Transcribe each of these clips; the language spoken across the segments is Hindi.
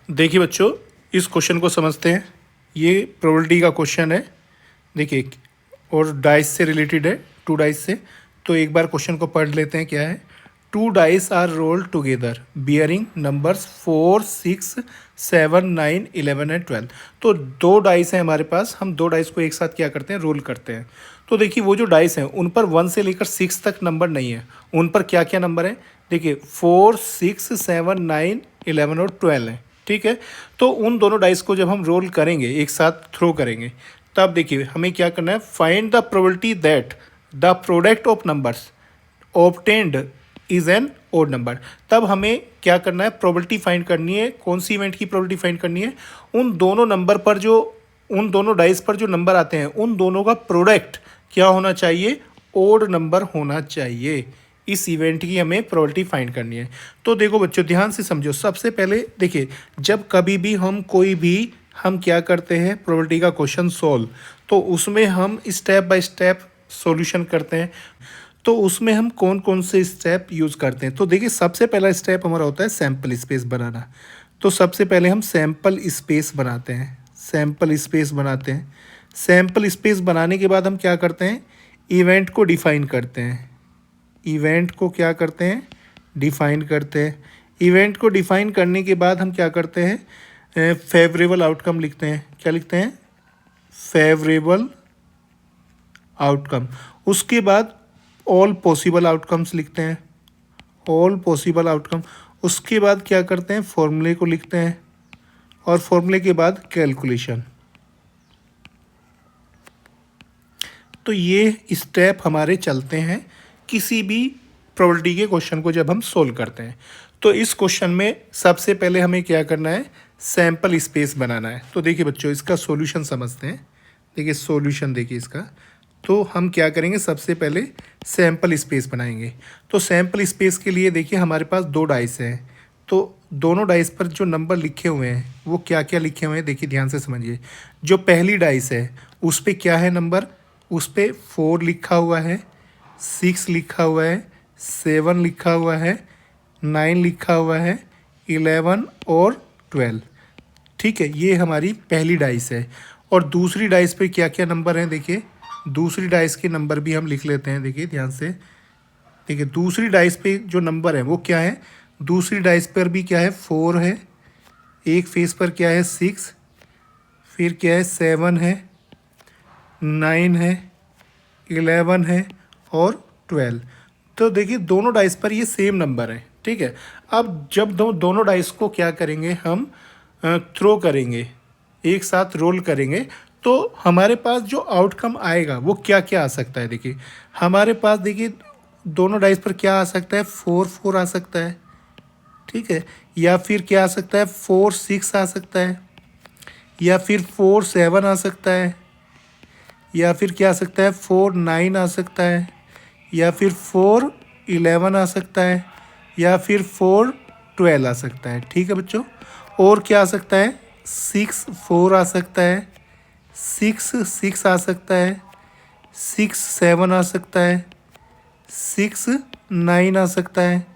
देखिए बच्चों, इस क्वेश्चन को समझते हैं। ये प्रोबेबिलिटी का क्वेश्चन है। देखिए, और डाइस से रिलेटेड है, 2 डाइस से। तो एक बार क्वेश्चन को पढ़ लेते हैं। क्या है? 2 dice are rolled together bearing numbers 4, 6, 7, 9, 11 and 12। तो 2 डाइस हैं हमारे पास। हम 2 डाइस को एक साथ क्या करते हैं? रोल करते हैं। तो देखिए, वो जो डाइस हैं उन पर 1 से लेकर 6 तक नंबर नहीं है। उन पर क्या क्या नंबर है? देखिए, 4, 6, 7, 9, 11 और 12 है। ठीक है। तो उन दोनों डाइस को जब हम रोल करेंगे, एक साथ थ्रो करेंगे, तब देखिए हमें क्या करना है? Find the probability that the product of numbers obtained is an odd number. तब हमें क्या करना है? प्रोबेबिलिटी फाइंड करनी है। कौन सी इवेंट की प्रोबेबिलिटी फाइंड करनी है? उन दोनों डाइस पर जो नंबर आते हैं उन दोनों का प्रोडक्ट क्या होना चाहिए? ओड नंबर होना चाहिए। इस इवेंट की हमें प्रोबेबिलिटी फाइंड करनी है। तो देखो बच्चों, ध्यान से समझो। सबसे पहले देखिए, जब कभी भी हम क्या करते हैं? प्रोबेबिलिटी का क्वेश्चन सोल्व, तो उसमें हम स्टेप बाय स्टेप सॉल्यूशन करते हैं। तो उसमें हम कौन कौन से स्टेप यूज़ करते हैं? तो देखिए, सबसे पहला स्टेप हमारा होता है सैम्पल स्पेस बनाना। तो सबसे पहले हम सैम्पल स्पेस बनाते हैं। सैम्पल स्पेस बनाने के बाद हम क्या करते हैं? इवेंट को डिफाइन करते हैं। इवेंट को क्या करते हैं? डिफाइन करते हैं। इवेंट को डिफाइन करने के बाद हम क्या करते हैं? फेवरेबल आउटकम लिखते हैं। क्या लिखते हैं? Favourable outcome. उसके बाद ऑल पॉसिबल आउटकम्स लिखते हैं। All possible outcome. उसके बाद क्या करते हैं? फॉर्मूले को लिखते हैं, और फॉर्मूले के बाद कैलकुलेशन। तो ये स्टेप हमारे चलते हैं किसी भी प्रोबेबिलिटी के क्वेश्चन को जब हम सोल्व करते हैं। तो इस क्वेश्चन में सबसे पहले हमें क्या करना है? सैम्पल स्पेस बनाना है। तो देखिए बच्चों, इसका सॉल्यूशन समझते हैं। देखिए सॉल्यूशन, देखिए इसका। तो हम क्या करेंगे? सबसे पहले सैम्पल स्पेस बनाएंगे। तो सैम्पल स्पेस के लिए देखिए हमारे पास 2 डाइस हैं। तो दोनों डाइस पर जो नंबर लिखे हुए हैं वो क्या क्या लिखे हुए हैं? देखिए ध्यान से समझिए। जो पहली डाइस है उस पर क्या है नंबर? उस पर 4 लिखा हुआ है, 6 लिखा हुआ है, 7 लिखा हुआ है, 9 लिखा हुआ है, 11 और 12। ठीक है, ये हमारी पहली डाइस है। और दूसरी डाइस पे क्या क्या नंबर हैं? देखिए, दूसरी डाइस के नंबर भी हम लिख लेते हैं। देखिए ध्यान से। देखिए, दूसरी डाइस पे जो नंबर है वो क्या है? दूसरी डाइस पर भी क्या है? 4 है। एक फेस पर क्या है? 6। फिर क्या है? 7 है, 9 है, 11 है और 12। तो देखिए, दोनों डाइस पर ये सेम नंबर है। ठीक है। अब जब दोनों डाइस को क्या करेंगे? हम थ्रो करेंगे, एक साथ रोल करेंगे, तो हमारे पास जो आउटकम आएगा वो क्या क्या आ सकता है? देखिए हमारे पास, देखिए दोनों डाइस पर क्या आ सकता है? 4, 4 आ सकता है। ठीक है। या फिर क्या आ सकता है? 4, 6 आ सकता है। या फिर 4, 7 आ सकता है। या फिर क्या आ सकता है? 4, 9 आ सकता है। या फिर 4, 11 आ सकता है। या फिर 4, 12 आ सकता है। ठीक है बच्चों। और क्या आ सकता है? 6, 4 आ सकता है। 6, 6 आ सकता है। 6, 7 आ सकता है। 6, 9 आ सकता है।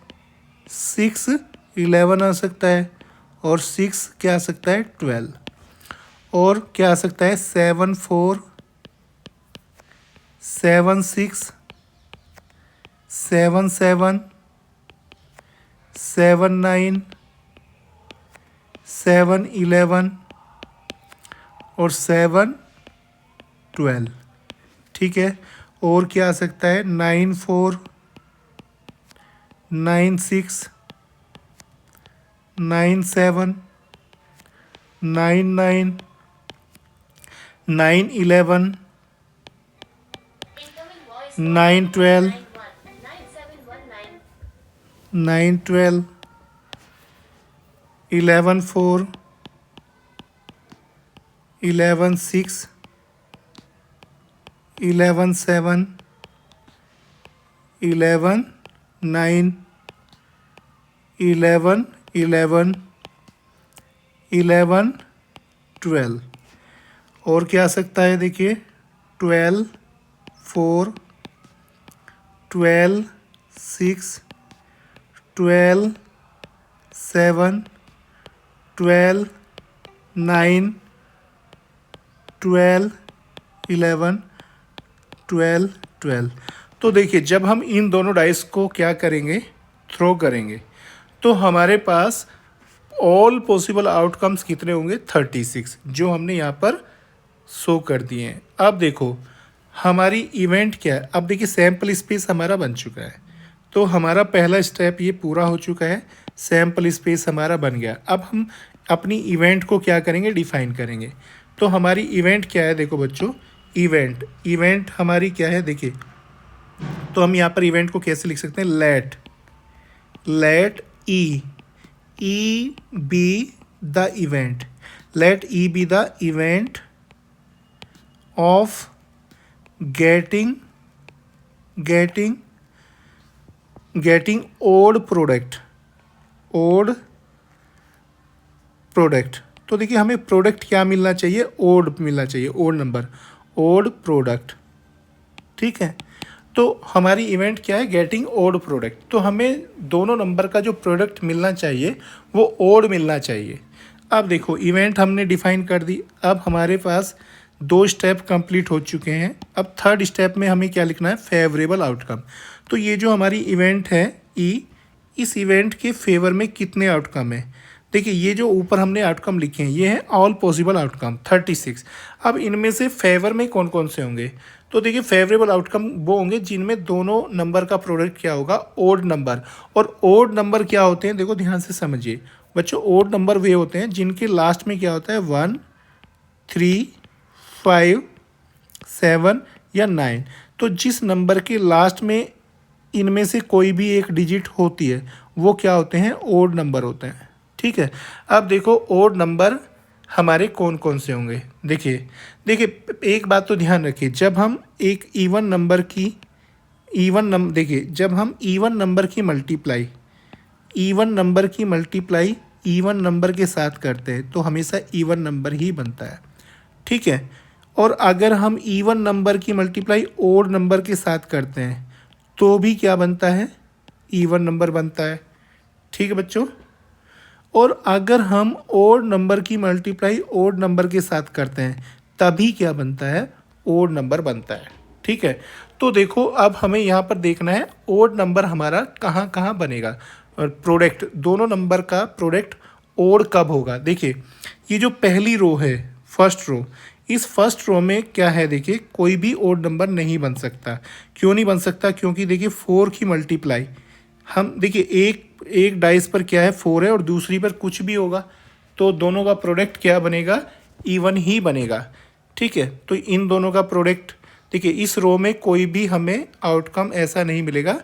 6, 11 आ सकता है। और 6 क्या आ सकता है? 12। और क्या आ सकता है? 7, 4, 7, 6, 7, 7, 7, 9, 7, 11 और 7, 12। ठीक है। और क्या आ सकता है? 9, 4, 9, 6, 9, 7, 9, 9, 9, 11, 9, 12, 9, 12, 11, 4, 11, 6, 11, 7, 11, 9, 11, 11, 11, 12। और क्या आ सकता है? देखिए 12, 4, 12, 6, 12, 7, 12, 9, 12, 11, 12, 12। तो देखिए जब हम इन दोनों डाइस को क्या करेंगे, थ्रो करेंगे, तो हमारे पास ऑल पॉसिबल आउटकम्स कितने होंगे, 36, जो हमने यहाँ पर शो कर दिए हैं। अब देखो हमारी इवेंट क्या है, अब देखिए सैम्पल स्पेस हमारा बन चुका है, तो हमारा पहला स्टेप ये पूरा हो चुका है, सैम्पल स्पेस हमारा बन गया। अब हम अपनी इवेंट को क्या करेंगे, डिफाइन करेंगे। तो हमारी इवेंट क्या है, देखो बच्चों, इवेंट हमारी क्या है, देखिए तो हम यहाँ पर इवेंट को कैसे लिख सकते हैं, let E be the event, let E be the event of getting odd product। तो देखिए हमें प्रोडक्ट क्या मिलना चाहिए, ओड मिलना चाहिए, ओड नंबर, ओड प्रोडक्ट, ठीक है। तो हमारी इवेंट क्या है, गेटिंग ओड प्रोडक्ट, तो हमें दोनों नंबर का जो प्रोडक्ट मिलना चाहिए वो ओड मिलना चाहिए। अब देखो इवेंट हमने डिफाइन कर दी, अब हमारे पास 2 स्टेप कंप्लीट हो चुके हैं। अब थर्ड स्टेप में हमें क्या लिखना है, फेवरेबल आउटकम। तो ये जो हमारी इवेंट है ई, इस इवेंट के फेवर में कितने आउटकम है, देखिए ये जो ऊपर हमने आउटकम लिखे हैं ये है ऑल पॉसिबल आउटकम 36। अब इनमें से फेवर में कौन कौन से होंगे, तो देखिए फेवरेबल आउटकम वो होंगे जिनमें दोनों नंबर का प्रोडक्ट क्या होगा, ओड नंबर। और ओड नंबर क्या होते हैं, देखो ध्यान से समझिए बच्चों, ओड नंबर वे होते हैं जिनके लास्ट में क्या होता है 1, 3, 5, 7 या 9। तो जिस नंबर के लास्ट में इनमें से कोई भी एक डिजिट होती है वो क्या होते हैं, ओड नंबर होते हैं, ठीक है। अब देखो ओड नंबर हमारे कौन कौन से होंगे, देखिए एक बात तो ध्यान रखिए, जब हम एक इवन नंबर की देखिए जब हम इवन नंबर की मल्टीप्लाई इवन नंबर के साथ करते हैं तो हमेशा इवन नंबर ही बनता है, ठीक है। और अगर हम इवन नंबर की मल्टीप्लाई ओड नंबर के साथ करते हैं तो भी क्या बनता है, इवन नंबर बनता है, ठीक है बच्चों। और अगर हम ओड नंबर की मल्टीप्लाई ओड नंबर के साथ करते हैं तभी क्या बनता है, ओड नंबर बनता है, ठीक है। तो देखो अब हमें यहाँ पर देखना है ओड नंबर हमारा कहाँ कहाँ बनेगा, और प्रोडक्ट दोनों नंबर का प्रोडक्ट ओड कब होगा। देखिए ये जो पहली रो है, फर्स्ट रो, इस फर्स्ट रो में क्या है, देखिए कोई भी ओड नंबर नहीं बन सकता। क्यों नहीं बन सकता, क्योंकि देखिए 4 की मल्टीप्लाई हम देखिए एक डाइस पर क्या है 4 है और दूसरी पर कुछ भी होगा, तो दोनों का प्रोडक्ट क्या बनेगा, इवन ही बनेगा, ठीक है। तो इन दोनों का प्रोडक्ट देखिए इस रो में कोई भी हमें आउटकम ऐसा नहीं मिलेगा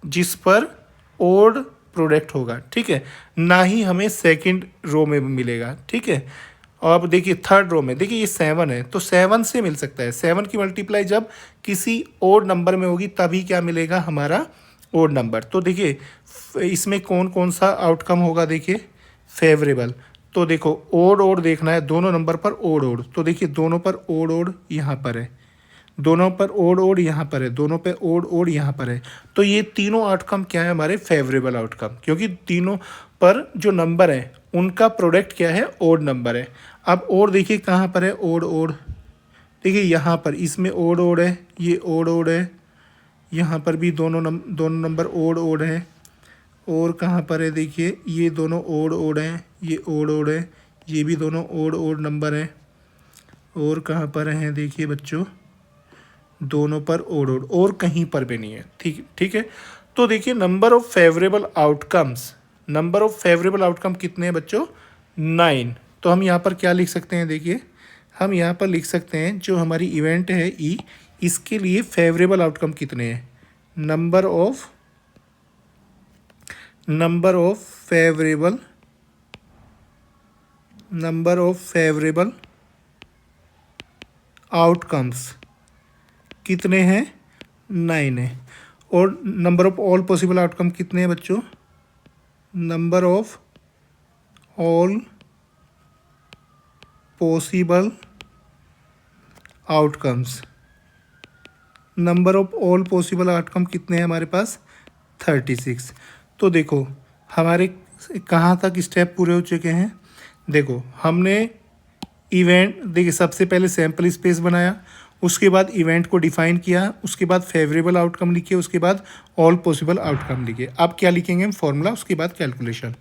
जिस पर ओड प्रोडक्ट होगा, ठीक है, ना ही हमें सेकंड रो में मिलेगा, ठीक है। और अब देखिए थर्ड रो में देखिए ये 7 है, तो 7 से मिल सकता है, 7 की मल्टीप्लाई जब किसी ओड नंबर में होगी तभी क्या मिलेगा, हमारा ओड नंबर। तो देखिए इसमें कौन कौन सा आउटकम होगा, देखिए फेवरेबल। तो देखो ओड देखना है, दोनों नंबर पर ओड, तो देखिए दोनों पर ओड यहाँ पर है, दोनों पर ओड यहाँ पर है, दोनों पे ओड यहाँ पर है। तो ये तीनों आउटकम क्या है, हमारे फेवरेबल आउटकम, क्योंकि तीनों पर जो नंबर है उनका प्रोडक्ट क्या है, ओड नंबर है। अब ओड देखिए कहाँ पर है, ओड देखिए यहाँ पर, इसमें ओड है, ये ओड है, यहाँ पर भी दोनों नंबर ओड है। और कहाँ पर है, देखिए ये दोनों ओड हैं, ये ओड है, ये भी दोनों ओड नंबर हैं। और कहाँ पर हैं, देखिए बच्चों दोनों पर ओड और कहीं पर भी नहीं है, ठीक है। तो देखिए नंबर ऑफ फेवरेबल आउटकम कितने हैं बच्चों, 9। तो हम यहाँ पर क्या लिख सकते हैं, देखिए हम यहाँ पर लिख सकते हैं जो हमारी इवेंट है ई, इसके लिए फेवरेबल आउटकम कितने हैं, नंबर ऑफ फेवरेबल आउटकम्स कितने हैं, 9 है। और number of all possible outcome कितने हैं बच्चों, number of all possible outcomes कितने हैं हमारे पास, 36। तो देखो हमारे कहाँ तक स्टेप पूरे हो चुके हैं, देखो हमने इवेंट, देखिए सबसे पहले सैम्पल स्पेस बनाया, उसके बाद इवेंट को डिफाइन किया, उसके बाद फेवरेबल आउटकम लिखे, उसके बाद ऑल पॉसिबल आउटकम लिखे। अब क्या लिखेंगे हम, फॉर्मूला, उसके बाद कैलकुलेशन।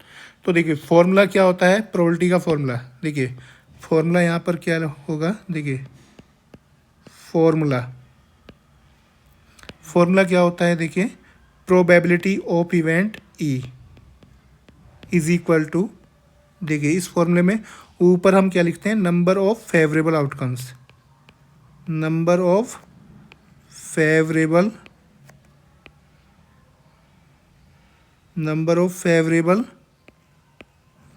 तो देखिए फॉर्मूला क्या होता है, प्रोबेबिलिटी का फॉर्मूला। देखिए फॉर्मूला यहाँ पर क्या होगा, देखिए फॉर्मूला क्या होता है, देखिए probability of event E is equal to, देखिए इस फॉर्मूले में ऊपर हम क्या लिखते हैं, number of favourable outcomes, number of favourable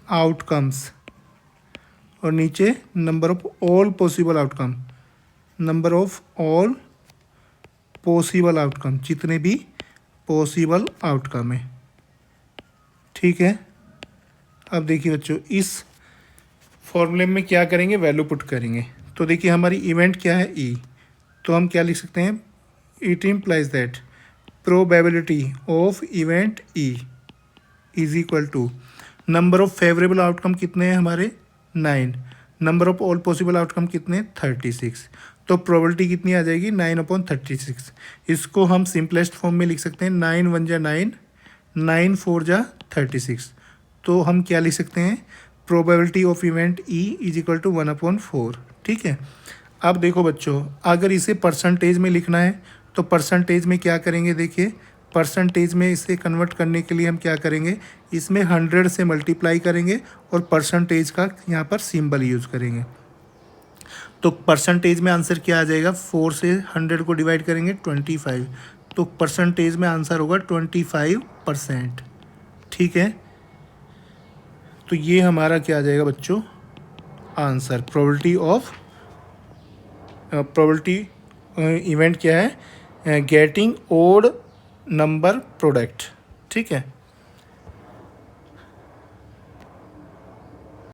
outcomes, और नीचे number of all possible outcome, number of all possible outcome, जितने भी पॉसिबल आउटकम है। ठीक है, अब देखिए बच्चों इस फॉर्मूले में क्या करेंगे, वैल्यू पुट करेंगे। तो देखिए हमारी इवेंट क्या है, ई, तो हम क्या लिख सकते हैं, it implies that probability of event E is equal to number of favourable outcome कितने हैं हमारे, 9, number of all possible outcome कितने, 36। तो प्रोबेबिलिटी कितनी आ जाएगी, 9/36। इसको हम सिंपलेस्ट फॉर्म में लिख सकते हैं, 9 1 जा 9, 9 4 जा 36। तो हम क्या लिख सकते हैं, probability of event E is equal to 1/4। ठीक है, अब देखो बच्चों अगर इसे परसेंटेज में लिखना है तो परसेंटेज में क्या करेंगे, देखिए परसेंटेज में इसे कन्वर्ट करने के लिए हम क्या करेंगे, इसमें 100 से मल्टीप्लाई करेंगे और परसेंटेज का यहाँ पर सिंबल यूज़ करेंगे। तो परसेंटेज में आंसर क्या आ जाएगा, 4 से 100 को डिवाइड करेंगे 25, तो परसेंटेज में आंसर होगा 25%। ठीक है, तो ये हमारा क्या आ जाएगा बच्चों, आंसर प्रोबेबिलिटी इवेंट क्या है, गेटिंग ओड नंबर प्रोडक्ट। ठीक है।